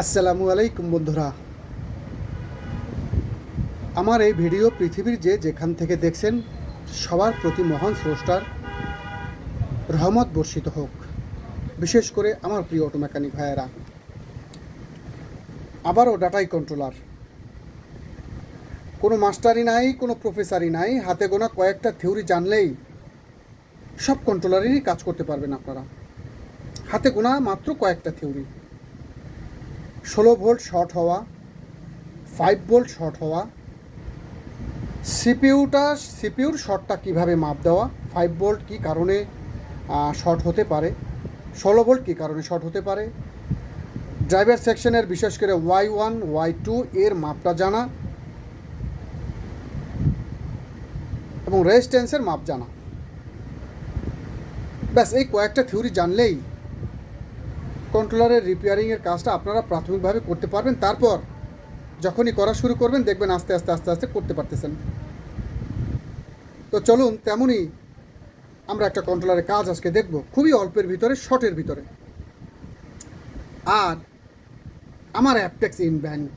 আসসালামু আলাইকুম বন্ধুরা। আমার এই ভিডিও পৃথিবীর যেখান থেকে দেখছেন সবার প্রতি মহান স্রষ্টার রহমত বর্ষিত হোক। বিশেষ করে আমার প্রিয় অটো মেকানিক ভাইয়েরা, আবারও ডাটাই কন্ট্রোলার, কোনো মাস্টারই নাই, কোনো প্রফেসরই নাই, হাতে গোনা কয়েকটা থিওরি জানলেই সব কন্ট্রোলারেরই কাজ করতে পারবেন আপনারা। হাতে গোনা মাত্র কয়েকটা থিওরি: 16 ভোল্ট শর্ট হওয়া, 5 ভোল্ট শর্ট হওয়া, সিপিউর শর্টটা কীভাবে মাপ দেওয়া, 5 ভোল্ট কী কারণে শর্ট হতে পারে, 16 ভোল্ট কী কারণে শর্ট হতে পারে, ড্রাইভার সেকশনের বিশেষ করে Y1 Y2 এর মাপটা জানা এবং রেজিস্ট্যান্সের মাপ জানা। ব্যাস এই কয়েকটা থিওরি জানলেই কন্ট্রোলারের রিপেয়ারিংয়ের কাজটা আপনারা প্রাথমিকভাবে করতে পারবেন। তারপর যখনই করা শুরু করবেন দেখবেন আস্তে আস্তে আস্তে আস্তে করতে পারতেছেন। তো চলুন তেমনই আমরা একটা কন্ট্রোলারের কাজ আজকে দেখব, খুবই অল্পের ভিতরে, শর্টের ভিতরে। আর আমার অ্যাপটেক্স ইনভেন্ট,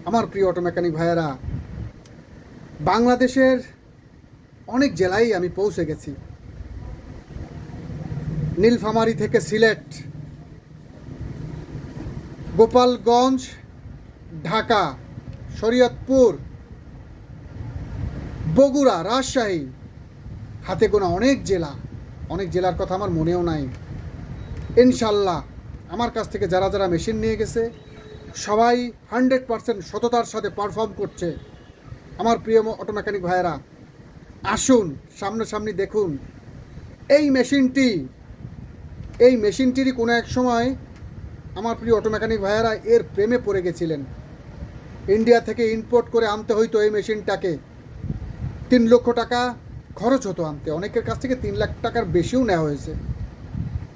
আমার প্রিয় অটো মেকানিক ভাইয়েরা, বাংলাদেশের অনেক জেলায় আমি পৌঁছে গেছি। নীলফামারী থেকে সিলেট, গোপালগঞ্জ, ঢাকা, শরীয়তপুর, বগুড়া, রাজশাহী, হাতে গোনা অনেক জেলার কথা আমার মনেও নাই। ইনশাল্লাহ আমার কাছ থেকে যারা যারা মেশিন নিয়ে গেছে সবাই 100% সততার সাথে পারফর্ম করছে। আমার প্রিয় অটো মেকানিক ভাইয়েরা, আসুন সামনাসামনি দেখুন। এই মেশিনটিরই কোনো এক সময় আমার প্রিয় অটো মেকানিক ভাইয়েরা এর প্রেমে পড়ে গেছিলেন। ইন্ডিয়া থেকে ইম্পোর্ট করে আনতে হইতো এই মেশিনটাকে, 3 লক্ষ টাকা খরচ হতো আনতে, অনেকের কাছ থেকে 3 লাখ টাকার বেশিও নেওয়া হয়েছে।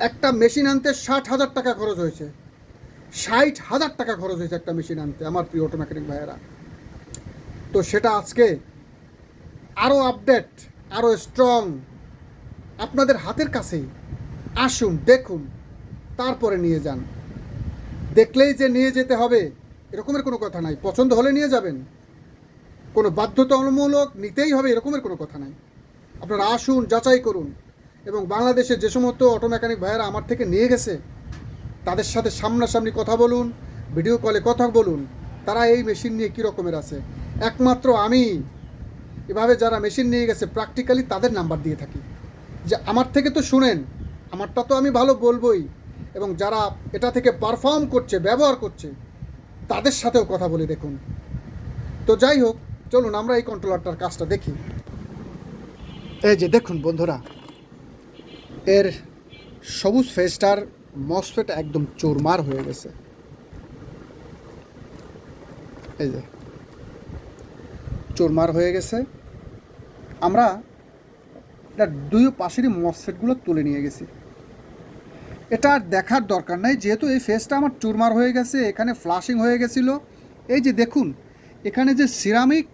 একটা মেশিন আনতে 60,000 টাকা খরচ হয়েছে, 60,000 টাকা খরচ হয়েছে একটা মেশিন আনতে, আমার প্রিয় অটো মেকানিক ভাইয়েরা। তো সেটা আজকে আরও আপডেট, আরও স্ট্রং, আপনাদের হাতের কাছেই। আসুন দেখুন, তারপরে নিয়ে যান। দেখলেই যে নিয়ে যেতে হবে এরকমের কোনো কথা নাই, পছন্দ হলে নিয়ে যাবেন, কোনো বাধ্যতামূলক নিতেই হবে এরকমের কোনো কথা নাই। আপনারা আসুন, যাচাই করুন, এবং বাংলাদেশের যে সমস্ত অটো মেকানিক ভাইয়েরা আমার থেকে নিয়ে গেছে তাদের সাথে সামনাসামনি কথা বলুন, ভিডিও কলে কথা বলুন, তারা এই মেশিন নিয়ে কী রকমের আছে। একমাত্র আমি এভাবে যারা মেশিন নিয়ে গেছে প্র্যাকটিক্যালি তাদের নাম্বার দিয়ে থাকি, যে আমার থেকে তো শুনেন, আমারটা তো আমি ভালো বলবই, এবং যারা এটা থেকে পারফর্ম করছে, ব্যবহার করছে, তাদের সাথেও কথা বলে দেখুন। তো যাই হোক, চলুন আমরা এই কন্ট্রোলারটার কাজটা দেখি। এই যে দেখুন বন্ধুরা, এর সবুজ ফেসটার মসফেট একদম চোরমার হয়ে গেছে। এই যে চোরমার হয়ে গেছে। আমরা এটা 2 পাশেরই মসফেটগুলো তুলে নিয়ে গেছি। এটা আর দেখার দরকার নাই, যেহেতু এই ফেসটা আমার চুরমার হয়ে গেছে, এখানে ফ্লাশিং হয়ে গেছিলো। এই যে দেখুন, এখানে যে সিরামিক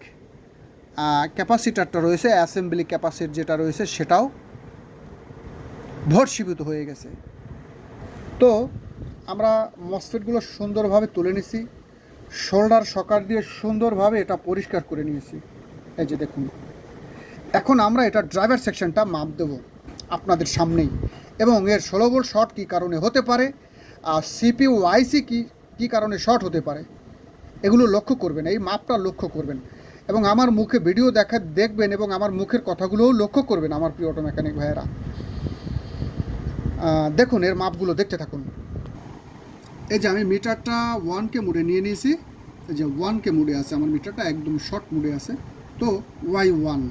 ক্যাপাসিটারটা রয়েছে, অ্যাসেম্বলি ক্যাপাসিটি যেটা রয়েছে, সেটাও ভর্ষীভূত হয়ে গেছে। তো আমরা মসফেটগুলো সুন্দরভাবে তুলে নিছি, শোল্ডার সকার দিয়ে সুন্দরভাবে এটা পরিষ্কার করে নিয়েছি। এই যে দেখুন, এখন আমরা এটা ড্রাইভার সেকশনটা মাপ দেবো আপনাদের সামনেই, এবং এর 16 ভোল্ট শর্ট কী কারণে হতে পারে, আর সিপিইউ আইসি কী কারণে শর্ট হতে পারে, এগুলো লক্ষ্য করবেন, এই মাপটা লক্ষ্য করবেন, এবং আমার মুখে ভিডিও দেখবেন, এবং আমার মুখের কথাগুলোও লক্ষ্য করবেন আমার প্রিয় অটো মেকানিক ভাইয়েরা। দেখুন এর মাপগুলো দেখতে থাকুন। এই যে আমি মিটারটা 1K মোডে নিয়ে নিয়েছি, এই যে 1K মোডে আছে আমার মিটারটা, একদম শর্ট মোডে আছে। তো Y1,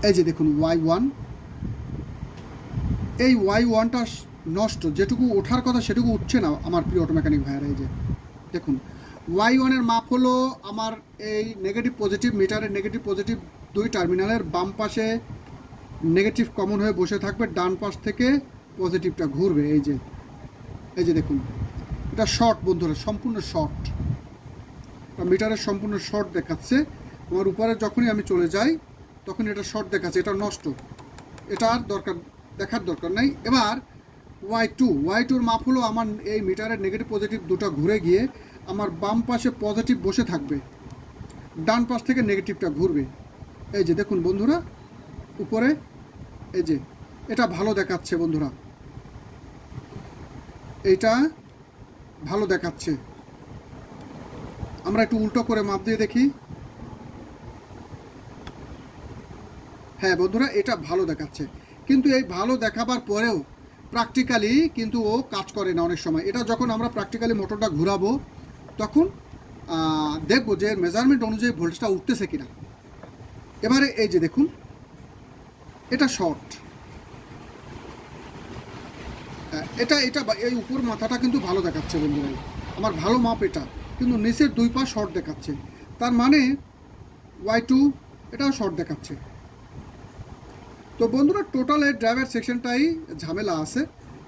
এই যে দেখুন Y1, এই Y1টা নষ্ট, যেটুকু ওঠার কথা সেটুকু উঠছে না আমার প্রিয় অটো মেকানিক ভাইয়েরা। এই যে দেখুন Y1 এর মাপ হলো আমার এই নেগেটিভ পজিটিভ, মিটারের নেগেটিভ পজিটিভ 2 টার্মিনালের বাম পাশে নেগেটিভ কমন হয়ে বসে থাকবে, ডান পাশ থেকে পজিটিভটা ঘুরবে। এই যে দেখুন, এটা শর্ট বন্ধুরা, সম্পূর্ণ শর্ট, মিটারের সম্পূর্ণ শর্ট দেখাচ্ছে। আমার উপরে যখনই আমি চলে যাই তখন এটা শর্ট দেখাচ্ছে, এটা নষ্ট, এটা আর দেখার দরকার নাই। এবার ওয়াই টুর মাপ হলো আমার এই মিটারের নেগেটিভ পজিটিভ দুটো ঘুরে গিয়ে আমার বাম পাশে পজিটিভ বসে থাকবে, ডান পাশ থেকে নেগেটিভটা ঘুরবে। এই যে দেখুন বন্ধুরা উপরে, এই যে এটা ভালো দেখাচ্ছে বন্ধুরা, এইটা ভালো দেখাচ্ছে। আমরা একটু উল্টো করে মাপ দিয়ে দেখি। হ্যাঁ বন্ধুরা, এটা ভালো দেখাচ্ছে, কিন্তু এই ভালো দেখাবার পরেও প্র্যাকটিক্যালি কিন্তু ও কাজ করে না অনেক সময়। এটা যখন আমরা প্র্যাকটিক্যালি মোটরটা ঘোরাবো তখন দেখবো যে মেজারমেন্ট অনুযায়ী ভোল্টেজটা উঠতেছে কিনা। এবারে এই যে দেখুন এটা শর্ট, এটা এটা এই উপর মাথাটা কিন্তু ভালো দেখাচ্ছে বন্ধুরা, আমার ভালো মাপ এটা, কিন্তু নিচের দুই পা শর্ট দেখাচ্ছে, তার মানে ওয়াই টু এটাও শর্ট দেখাচ্ছে। তো বন্ধুরা টোটাল এই ড্রাইভার সেকশনটাই ঝামেলা আছে।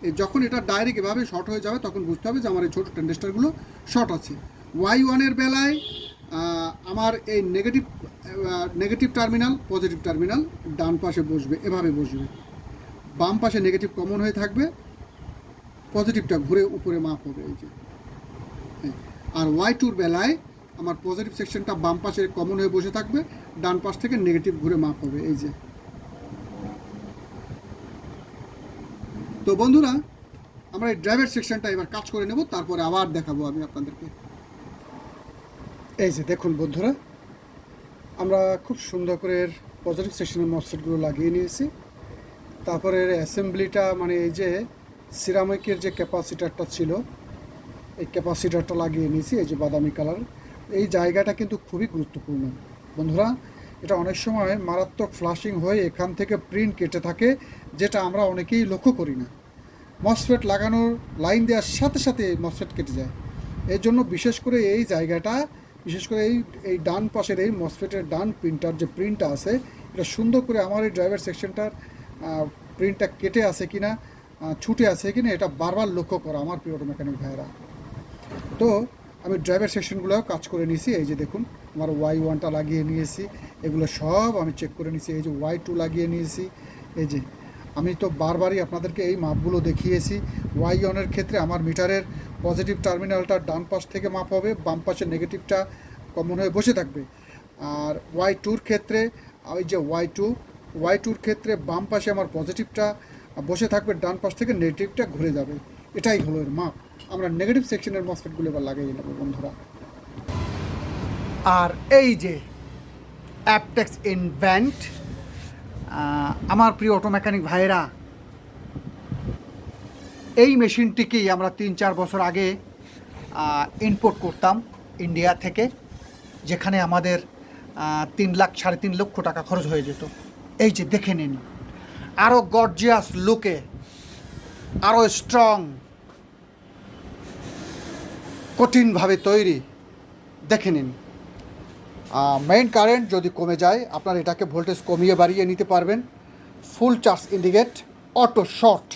এই যখন এটা ডাইরেক্ট এভাবে শর্ট হয়ে যাবে তখন বুঝতে হবে যে আমার এই ছোটো টেন্ডেস্টারগুলো শর্ট আছে। ওয়াই1-এর বেলায় আমার এই নেগেটিভ টার্মিনাল পজিটিভ টার্মিনাল ডান পাশে বসবে, এভাবে বসবে, বাম পাশে নেগেটিভ কমন হয়ে থাকবে, পজিটিভটা ঘুরে উপরে মাপ হবে এই যে। আর ওয়াই2-র বেলায় আমার পজিটিভ সেকশনটা বাম পাশে কমন হয়ে বসে থাকবে, ডান পাশ থেকে নেগেটিভ ঘুরে মাপ হবে এই যে। তো বন্ধুরা আমরা এই ড্রাইভার সেকশনটা এবার কাজ করে নেব, তারপরে আবার দেখাবো আমি আপনাদেরকে। এই যে দেখুন বন্ধুরা, আমরা খুব সুন্দর করে পজিটিভ সেকশনের মসফেটগুলো লাগিয়ে নিয়েছি। তারপরে অ্যাসেম্বলিটা মানে এই যে সিরামিকের যে ক্যাপাসিটারটা ছিল এই ক্যাপাসিটারটা লাগিয়ে নিয়েছি, এই যে বাদামি কালার। এই জায়গাটা কিন্তু খুবই গুরুত্বপূর্ণ বন্ধুরা, এটা অনেক সময় মারাত্মক ফ্লাশিং হয়ে এখান থেকে প্রিন্ট কেটে থাকে, যেটা আমরা অনেকেই লক্ষ্য করি না। মসফেট লাগানোর লাইন দেওয়ার সাথে সাথে মসফেট কেটে যায়। এর জন্য বিশেষ করে এই জায়গাটা, বিশেষ করে এই ডান পাশের এই মসফেটের ডান প্রিন্টার যে প্রিন্টটা আছে, এটা সুন্দর করে আমার এই ড্রাইভার সেকশনটার প্রিন্টটা কেটে আছে কিনা, ছুটে আছে কিনা, এটা বারবার লক্ষ্য করা আমার প্রিয় অটো মেকানিক ভাইয়েরা। তো আমি ড্রাইভার সেকশনগুলোও কাজ করে নিয়েছি। এই যে দেখুন আমার ওয়াই1টা লাগিয়ে নিয়েছি, এগুলো সব আমি চেক করে নিয়েছি। এই যে ওয়াই2 লাগিয়ে নিয়েছি। এই যে আমি তো বারবারই আপনাদেরকে এই মাপগুলো দেখিয়েছি। ওয়াই1-এর ক্ষেত্রে আমার মিটারের পজিটিভ টার্মিনালটা ডান পাশ থেকে মাপ হবে, বাম পাশের নেগেটিভটা কমন হয়ে বসে থাকবে। আর ওয়াই2-র ক্ষেত্রে ওই যে ওয়াই2-র ক্ষেত্রে বাম পাশে আমার পজিটিভটা বসে থাকবে, ডান পাশ থেকে নেগেটিভটা ঘুরে যাবে। এটাই হলো এর মাপ। আমরা নেগেটিভ সেকশনের মসফেটগুলো এবার লাগিয়ে নেব বন্ধুরা। আর এই যে অ্যাপটেক্স ইনভেন্ট, আমার প্রিয় অটো মেকানিক ভাইয়েরা, এই মেশিনটিকেই আমরা 3-4 বছর আগে ইম্পোর্ট করতাম ইন্ডিয়া থেকে, যেখানে আমাদের 3-3.5 লক্ষ টাকা খরচ হয়ে যেত। এই যে দেখে নিন, আরও গর্জিয়াস লুকে, আরও স্ট্রং, কঠিনভাবে তৈরি। দেখে নিন, মেইন কারেন্ট যদি কমে যায় আপনার এটাকে ভোল্টেজ কমিয়ে বাড়িয়ে নিতে পারবেন। Full charge indicate, auto short,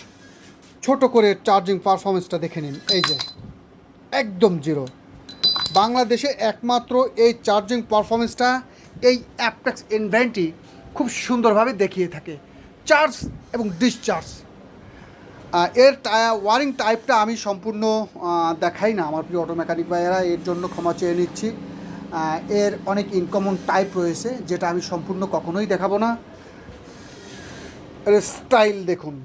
ছোট করে চার্জিং পারফরমেন্সটা দেখে নিন। এই যে একদম জিরো। বাংলাদেশে একমাত্র এই চার্জিং পারফরমেন্সটা এই অ্যাপটেক্স ইনভেন্টই খুব সুন্দরভাবে দেখিয়ে থাকে, চার্জ এবং ডিসচার্জ। এর ওয়ারিং টাইপটা আমি সম্পূর্ণ দেখাই না আমার প্রিয় অটো মেকানিক ভাইয়েরা, এর জন্য ক্ষমা চেয়ে নিচ্ছি। এর অনেক ইনকমন টাইপ রয়েছে যেটা আমি সম্পূর্ণ কখনোই দেখাবো না। এর স্টাইল দেখুন,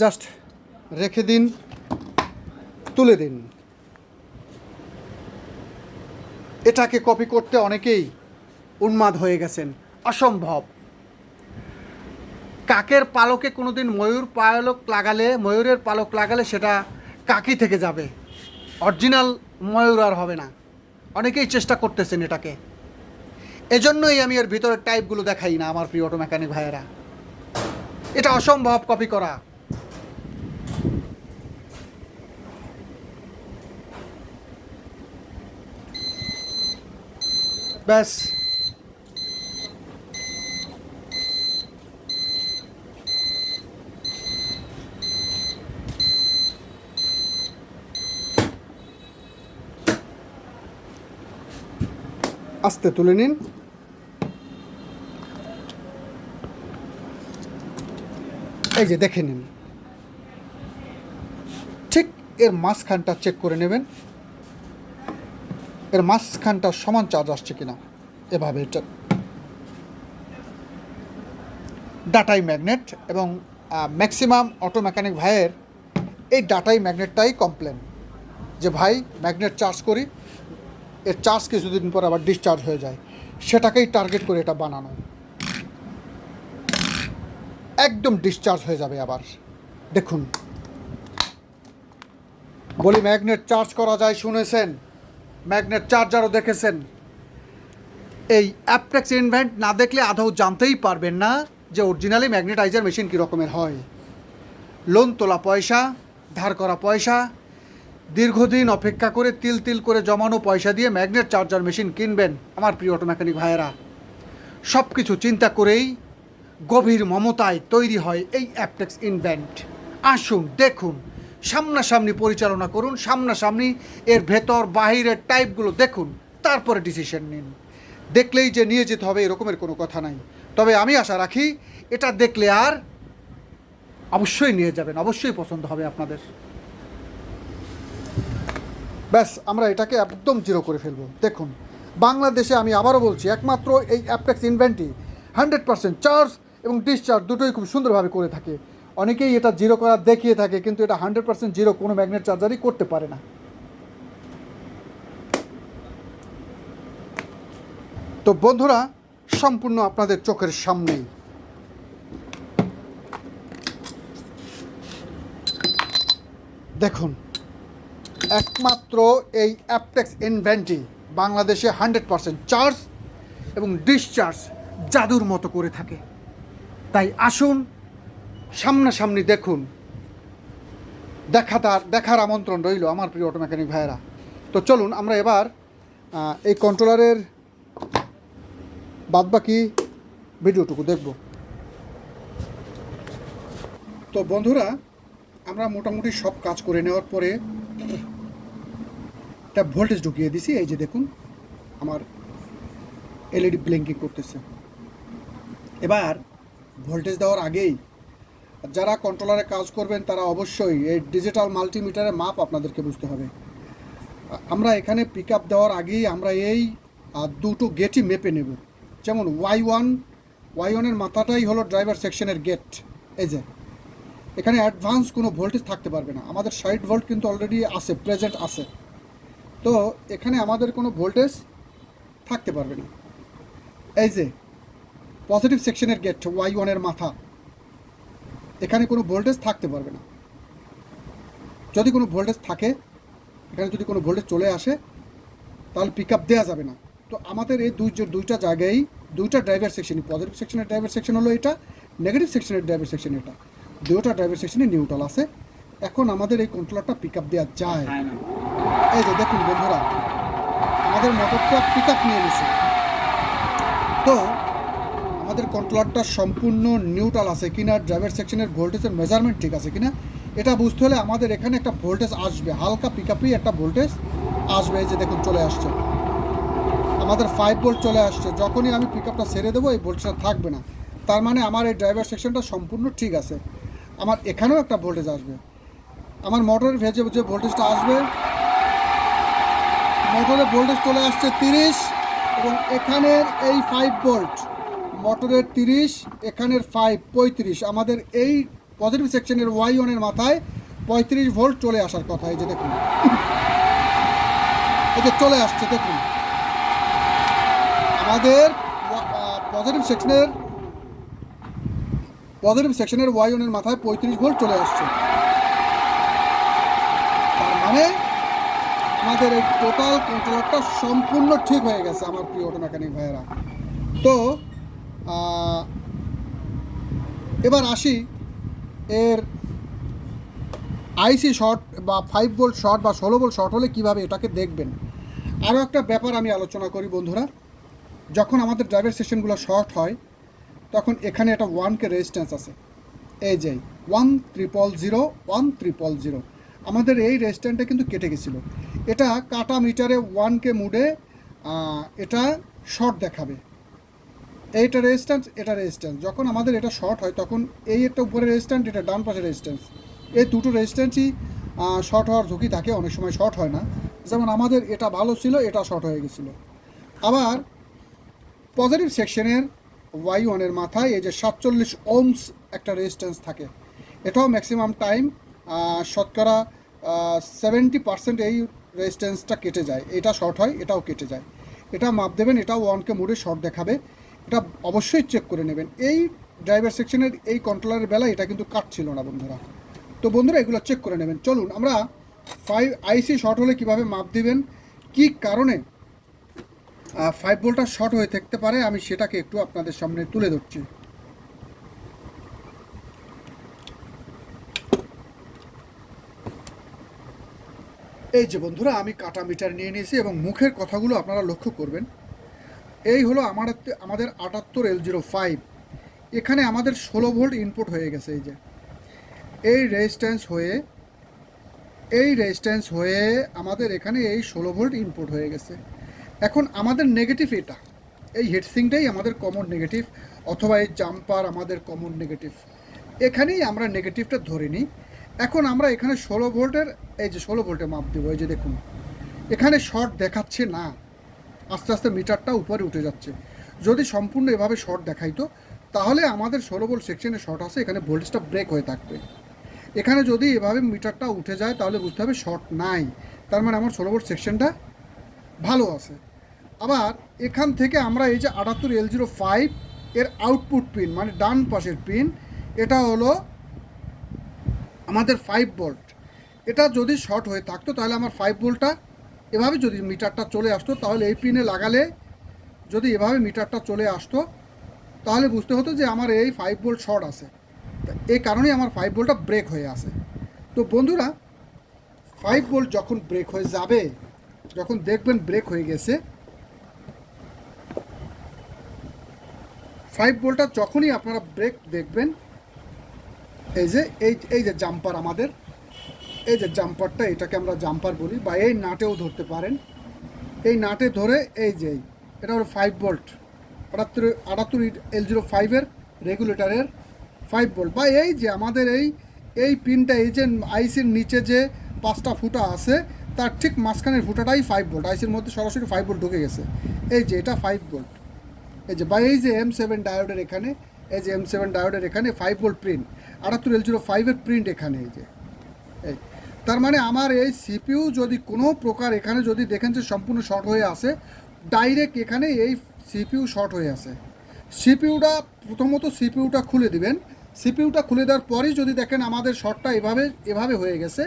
জাস্ট রেখে দিন, তুলে দিন। এটাকে কপি করতে অনেকেই উন্মাদ হয়ে গেছেন, অসম্ভব। কাকের পালকে কোনোদিন ময়ূরের পালক লাগালে সেটা কাকই থেকে যাবে, অরিজিনাল ময়ূর আর হবে না। অনেকেই চেষ্টা করতেছেন এটাকে, এজন্যই আমি এর ভিতরের টাইপগুলো দেখাই না আমার প্রিয় অটো মেকানিক ভাইয়েরা। এটা অসম্ভব কপি করা। ব্যাস আস্তে তুলে নিন। এই যে দেখে নিন, ঠিক এর মাঝখানটা চেক করে নেবেন, এর মাঝখানটা সমান চার্জ আসছে কিনা। এভাবে এটা ডাটাই ম্যাগনেট, এবং ম্যাক্সিমাম অটো মেকানিক ভাইয়ের এই ডাটাই ম্যাগনেটটাই কমপ্লেন, যে ভাই ম্যাগনেট চার্জ করি, এর চার্জ কিছুদিন পর আবার ডিসচার্জ হয়ে যায়, সেটাকেই টার্গেট করে এটা বানানো। একদম ডিসচার্জ হয়ে যাবে আবার। দেখুন, বলি ম্যাগনেট চার্জ করা যায় শুনেছেন, ম্যাগনেট চার্জারও দেখেছেন। এই অ্যাপটেক্স ইনভেন্ট না দেখলে আদৌ জানতেই পারবেন না যে অরিজিনালি ম্যাগনেটাইজার মেশিন কী রকমের হয়। লোন তোলা পয়সা, ধার করা পয়সা, দীর্ঘদিন অপেক্ষা করে তিল তিল করে জমানো পয়সা দিয়ে ম্যাগনেট চার্জার মেশিন কিনবেন আমার প্রিয় অটো মেকানিক ভাইয়েরা। সব কিছু চিন্তা করেই গভীর মমতায় তৈরি হয় এই অ্যাপটেক্স ইনভেন্ট। আসুন দেখুন, সামনাসামনি পরিচালনা করুন, সামনাসামনি এর ভেতর বাহিরের টাইপগুলো দেখুন, তারপরে ডিসিশন নিন। দেখলেই যে নিয়ে যেতে হবে এরকমের কোনো কথা নাই। তবে আমি আশা রাখি এটা দেখলে আর অবশ্যই নিয়ে যাবেন, অবশ্যই পছন্দ হবে আপনাদের। ব্যাস, আমরা এটাকে একদম জিরো করে ফেলবো। দেখুন, বাংলাদেশে আমি আবারও বলছি, একমাত্র এই অ্যাপটেক্স ইনভেন্টই 100% চার্জ এবং ডিসচার্জ দুটোই খুব সুন্দরভাবে করে থাকে। অনেকেই এটা জিরো করার দেখিয়ে থাকে, কিন্তু এটা 100% জিরো কোনো ম্যাগনেট চার্জারই করতে পারে না। তো বন্ধুরা, সম্পূর্ণ আপনাদের চোখের সামনেই দেখুন, একমাত্র এই অ্যাপটেক্স ইনভেন্টই বাংলাদেশে 100% চার্জ এবং ডিসচার্জ জাদুর মতো করে থাকে। তাই আসুন, সামনাসামনি দেখুন, দেখার আমন্ত্রণ রইল আমার প্রিয় অটো মেকানিক ভাইয়েরা। তো চলুন আমরা এবার এই কন্ট্রোলারের বাদবাকি ভিডিওটুকু দেখব। তো বন্ধুরা, আমরা মোটামুটি সব কাজ করে নেওয়ার পরে একটা ভোল্টেজ ঢুকিয়ে দিছি। এই যে দেখুন, আমার এলইডি ব্লিঙ্কিং করতেছে। এবার ভোল্টেজ দেওয়ার আগেই যারা কন্ট্রোলারে কাজ করবেন তারা অবশ্যই এই ডিজিটাল মাল্টিমিটারের মাপ আপনাদেরকে বুঝতে হবে। আমরা এখানে পিক আপ দেওয়ার আগেই আমরা এই দুটো গেটই মেপে নেব। যেমন ওয়াই ওয়ানের মাথাটাই হলো ড্রাইভার সেকশনের গেট। এই যে এখানে অ্যাডভান্স কোনো ভোল্টেজ থাকতে পারবে না, আমাদের 60 ভোল্ট কিন্তু অলরেডি আছে, প্রেজেন্ট আছে। তো এখানে আমাদের কোনো ভোল্টেজ থাকতে পারবে না। এই যে পজিটিভ সেকশনের গেট, ওয়াই ওয়ানের মাথা, এখানে কোনো ভোল্টেজ থাকতে পারবে না। যদি কোনো ভোল্টেজ থাকে, এখানে যদি কোনো ভোল্টেজ চলে আসে, তাহলে পিক আপ দেওয়া যাবে না। তো আমাদের এই দুইটা জায়গায় দুইটা ড্রাইভার সেকশনই, পজিটিভ সেকশনের ড্রাইভার সেকশন হলো এটা, নেগেটিভ সেকশনের ড্রাইভার সেকশন এটা, দুটো ড্রাইভার সেকশনে নিউট্রাল আছে। এখন আমাদের এই কন্ট্রোলারটা পিক আপ দেওয়া যায়। এই যে দেখুন বন্ধুরা, আমাদের মোটরটা পিক আপ নিয়ে নিছে। তো আমাদের কন্ট্রোলারটা সম্পূর্ণ নিউট্রাল আছে কিনা, ড্রাইভার সেকশনের ভোল্টেজের মেজারমেন্ট ঠিক আছে কিনা, এটা বুঝতে হলে আমাদের এখানে একটা ভোল্টেজ আসবে, হালকা পিক আপই একটা ভোল্টেজ আসবে। এই যে দেখুন চলে আসছে, আমাদের 5 ভোল্ট চলে আসছে। যখনই আমি পিক আপটা ছেড়ে দেবো এই ভোল্টেজটা থাকবে না, তার মানে আমার এই ড্রাইভার সেকশনটা সম্পূর্ণ ঠিক আছে। আমার এখানেও একটা ভোল্টেজ আসবে, আমার মোটরের ভেজে যে ভোল্টেজটা আসবে, মোটরের ভোল্টেজ চলে আসছে 30, এবং এখানের এই 5 ভোল্ট, মোটরের 30, এখানের 5, 35। আমাদের এই পজিটিভ সেকশনের ওয়াই ওয়ানের মাথায় 35 ভোল্ট চলে আসার কথা। এই যে দেখুন, এই যে চলে আসছে, দেখুন আমাদের পজিটিভ সেকশনের ওয়াই ওয়ানের মাথায় 35 ভোল্ট চলে আসছে। তার মানে আমাদের এই টোটাল কন্ট্রোলারটা সম্পূর্ণ ঠিক হয়ে গেছে আমার প্রিয় অটো মেকানিক ভাইয়েরা। তো এবার আসি এর আইসি শর্ট বা 5 ভোল্ট শর্ট বা 16 ভোল্ট শর্ট হলে কীভাবে এটাকে দেখবেন। আরও একটা ব্যাপার আমি আলোচনা করি বন্ধুরা, যখন আমাদের ড্রাইভার সেকশনগুলো শর্ট হয় তখন এখানে একটা 1K রেজিস্ট্যান্স আছে, এই যে 1,000,000,000। আমাদের এই রেজিস্ট্যান্সটা কিন্তু কেটে গেছিলো। এটা কাটা মিটারে 1K মুডে এটা শর্ট দেখাবে। এইটা রেজিস্ট্যান্স, এটা রেজিস্ট্যান্স। যখন আমাদের এটা শর্ট হয় তখন এই একটা উপরে রেজিস্ট্যান্স, এটা ডান পাশে রেজিস্ট্যান্স, এই দুটো রেজিস্ট্যান্সই শর্ট হওয়ার ঝুঁকি থাকে, অনেক সময় শর্ট হয় না। যেমন আমাদের এটা ভালো ছিল, এটা শর্ট হয়ে গেছিলো। আবার পজিটিভ সেকশনের Y1-এর মাথায় এই যে 47 ওহমস একটা রেজিস্ট্যান্স থাকে, এটাও ম্যাক্সিমাম টাইম শতকরা 70% এই রেজিস্ট্যান্সটা কেটে যায়, এটা শর্ট হয়, এটাও কেটে যায়। এটা মাপ দেবেন, এটাও 1K মোডে শর্ট দেখাবে, এটা অবশ্যই চেক করে নেবেন। এই ড্রাইভার সেকশনের এই কন্ট্রোলারের বেলা এটা কিন্তু কাটছিল না বন্ধুরা। তো বন্ধুরা এগুলো চেক করে নেবেন। চলুন আমরা 5 আইসি শর্ট হলে কিভাবে মাপ দিবেন, কি কারণে 5 ভোল্টটা শর্ট হয়ে থাকতে পারে, আমি সেটাকে একটু আপনাদের সামনে তুলে ধরছি। এই যে বন্ধুরা, আমি কাটা মিটার নিয়ে নিয়েছি এবং মুখের কথাগুলো আপনারা লক্ষ্য করবেন। এই হলো আমাদের 78L05। এখানে আমাদের 16 ভোল্ট ইনপুট হয়ে গেছে। এই যে এই রেজিস্ট্যান্স হয়ে আমাদের এখানে এই 16 ভোল্ট ইনপুট হয়ে গেছে। এখন আমাদের নেগেটিভ এটা, এই হিটসিংটাই আমাদের কমন নেগেটিভ, অথবা এই জাম্পার আমাদের কমন নেগেটিভ। এখানেই আমরা নেগেটিভটা ধরে নিই। এখন আমরা এখানে 16 ভোল্টের, এই যে 16 ভোল্টে মাপ দেবো। এই যে দেখুন, এখানে শর্ট দেখাচ্ছে না, আস্তে আস্তে মিটারটা উপরে উঠে যাচ্ছে। যদি সম্পূর্ণ এভাবে শর্ট দেখাইতো তাহলে আমাদের 16 ভোল্ট সেকশনে শর্ট আছে, এখানে ভোল্টেজটা ব্রেক হয়ে থাকবে। এখানে যদি এভাবে মিটারটা উঠে যায় তাহলে বুঝতে হবে শর্ট নাই, তার মানে আমার 16 ভোল্ট সেকশনটা ভালো আছে। আবার এখান থেকে আমরা এই যে 78L05 এর আউটপুট পিন, মানে ডান পাশের পিন, এটা হলো আমাদের 5 ভোল্ট। এটা যদি শর্ট হয়ে থাকতো তাহলে আমার 5 ভোল্টটা এভাবে যদি মিটারটা চলে আসতো, তাহলে এই পিনে লাগালে যদি এভাবে মিটারটা চলে আসতো তাহলে বুঝতে হতো যে আমার এই 5 ভোল্ট শর্ট আছে। এই কারণেই আমার 5 ভোল্টটা ব্রেক হয়ে আসে। তো বন্ধুরা, 5 ভোল্ট যখন ব্রেক হয়ে যাবে, যখন দেখবেন ব্রেক হয়ে গেছে, 5 ভোল্টটা যখনই আপনারা ব্রেক দেখবেন, এই যে জাম্পার আমাদের, এই যে জাম্পারটা, এটাকে আমরা জাম্পার বলি, বা এই নাটেও ধরতে পারেন। এই নাটে ধরে এই যে এটা হলো 5 ভোল্ট, 78L05-এর রেগুলেটরের 5 ভোল্ট, বা এই যে আমাদের এই পিনটা, এই যে আইসির নিচে যে 5টা ফুটা আছে তার ঠিক মাঝখানের ফুটাটাই 5 ভোল্ট, আইসির মধ্যে সরাসরি 5 ভোল্ট ঢুকে গেছে। এই যে এটা 5 ভোল্ট। এই যে বা এই যে M7 ডায়োডের এখানে, এই যে M7 ডায়োডের এখানে 5 ভোল্ট প্রিন্ট, 78L05-এর প্রিন্ট এখানে। এই যে তার মানে আমার এই সিপিইউ যদি কোনো প্রকার এখানে যদি দেখেন যে সম্পূর্ণ শর্ট হয়ে আসে, ডাইরেক্ট এখানে এই সিপিইউ শর্ট হয়ে আসে। প্রথমত সিপিইউটা খুলে দিবেন। সিপিইউটা খুলে দেওয়ার পরেই যদি দেখেন আমাদের শর্টটা এভাবে হয়ে গেছে,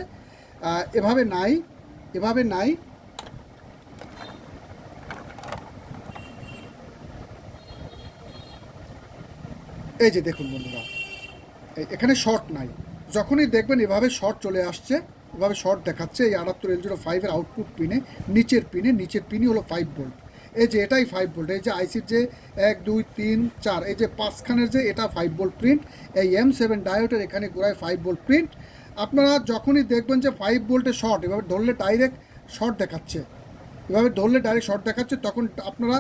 এভাবে নাই, এই যে দেখুন বন্ধুরা, এখানে শর্ট নাই। যখনই দেখবেন এভাবে শর্ট চলে আসছে, এভাবে শর্ট দেখাচ্ছে, এই 78L05-এর আউটপুট পিনে, নিচের পিনই হলো 5 ভোল্ট। এই যে এটাই 5 ভোল্ট। এই যে আইসির যে 1 2 3 4, এই যে 5খানের যে এটা 5 ভোল্ট প্রিন্ট, এই M7 ডায়োডের এখানে গোড়ায় 5 ভোল্ট প্রিন্ট। আপনারা যখনই দেখবেন যে 5 ভোল্টে শর্ট, এভাবে ধরলে ডাইরেক্ট শর্ট দেখাচ্ছে, তখন আপনারা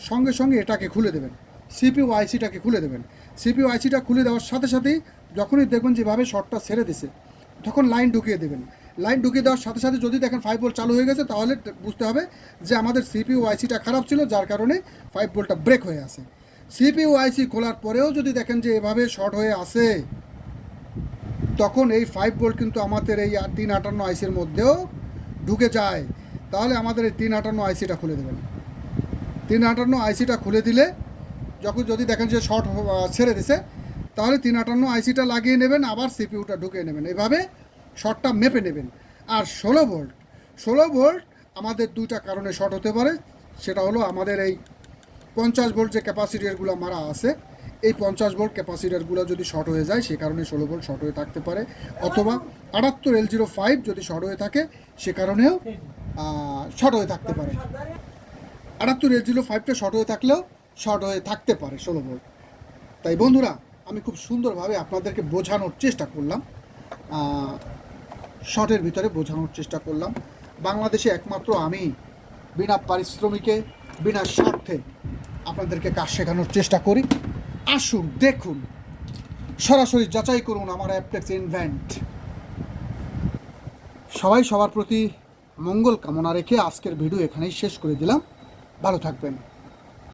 সঙ্গে সঙ্গে এটাকে খুলে দেবেন, সিপিইউ আইসিটাকে খুলে দেবেন। সিপিইউ আইসিটা খুলে দেওয়ার সাথে সাথেই যখনই দেখবেন যেভাবে শর্টটা ছেড়ে দিছে, তখন লাইন ঢুকিয়ে দেবেন। লাইন ঢুকিয়ে দেওয়ার সাথে সাথে যদি দেখেন 5 ভোল্ট চালু হয়ে গেছে, তাহলে বুঝতে হবে যে আমাদের সিপিইউ আইসিটা খারাপ ছিল, যার কারণে 5 ভোল্টটা ব্রেক হয়ে আসে। সিপিইউ আইসি খোলার পরেও যদি দেখেন যে এভাবে শর্ট হয়ে আসে, তখন এই 5 ভোল্ট কিন্তু আমাদের এই 358 আইসির মধ্যেও ঢুকে যায়। তাহলে আমাদের এই 358 আইসিটা খুলে দেবেন। 358 আইসিটা খুলে দিলে যদি দেখেন যে শর্ট ছেড়ে দিছে, তাহলে 358 আইসিটা লাগিয়ে নেবেন, আবার সিপিইউটা ঢুকিয়ে নেবেন, এভাবে শর্টটা মেপে নেবেন। আর 16 ভোল্ট আমাদের দুইটা কারণে শর্ট হতে পারে। সেটা হলো আমাদের এই 50 ভোল্ট যে ক্যাপাসিটারগুলো মারা আছে, এই 50 ভোল্ট ক্যাপাসিটারগুলো যদি শর্ট হয়ে যায়, সে কারণে 16 ভোল্ট শর্ট হয়ে থাকতে পারে। অথবা 78L05 যদি শর্ট হয়ে থাকে, সে কারণেও শর্ট হয়ে থাকতে পারে। 78L05টা শর্ট হয়ে থাকলেও শর্ট হয়ে থাকতে পারে 16 ভোল্ট। তাই বন্ধুরা, আমি খুব সুন্দরভাবে আপনাদেরকে বোঝানোর চেষ্টা করলাম, শর্টের ভিতরে বোঝানোর চেষ্টা করলাম। বাংলাদেশে একমাত্র আমি বিনা পারিশ্রমিকে, বিনা স্বার্থে আপনাদেরকে কাজ শেখানোর চেষ্টা করি। আসুন, দেখুন, সরাসরি যাচাই করুন আমার অ্যাপটেক্স ইনভেন্ট। সবাই সবার প্রতি মঙ্গল কামনা রেখে আজকের ভিডিও এখানেই শেষ করে দিলাম। ভালো থাকবেন।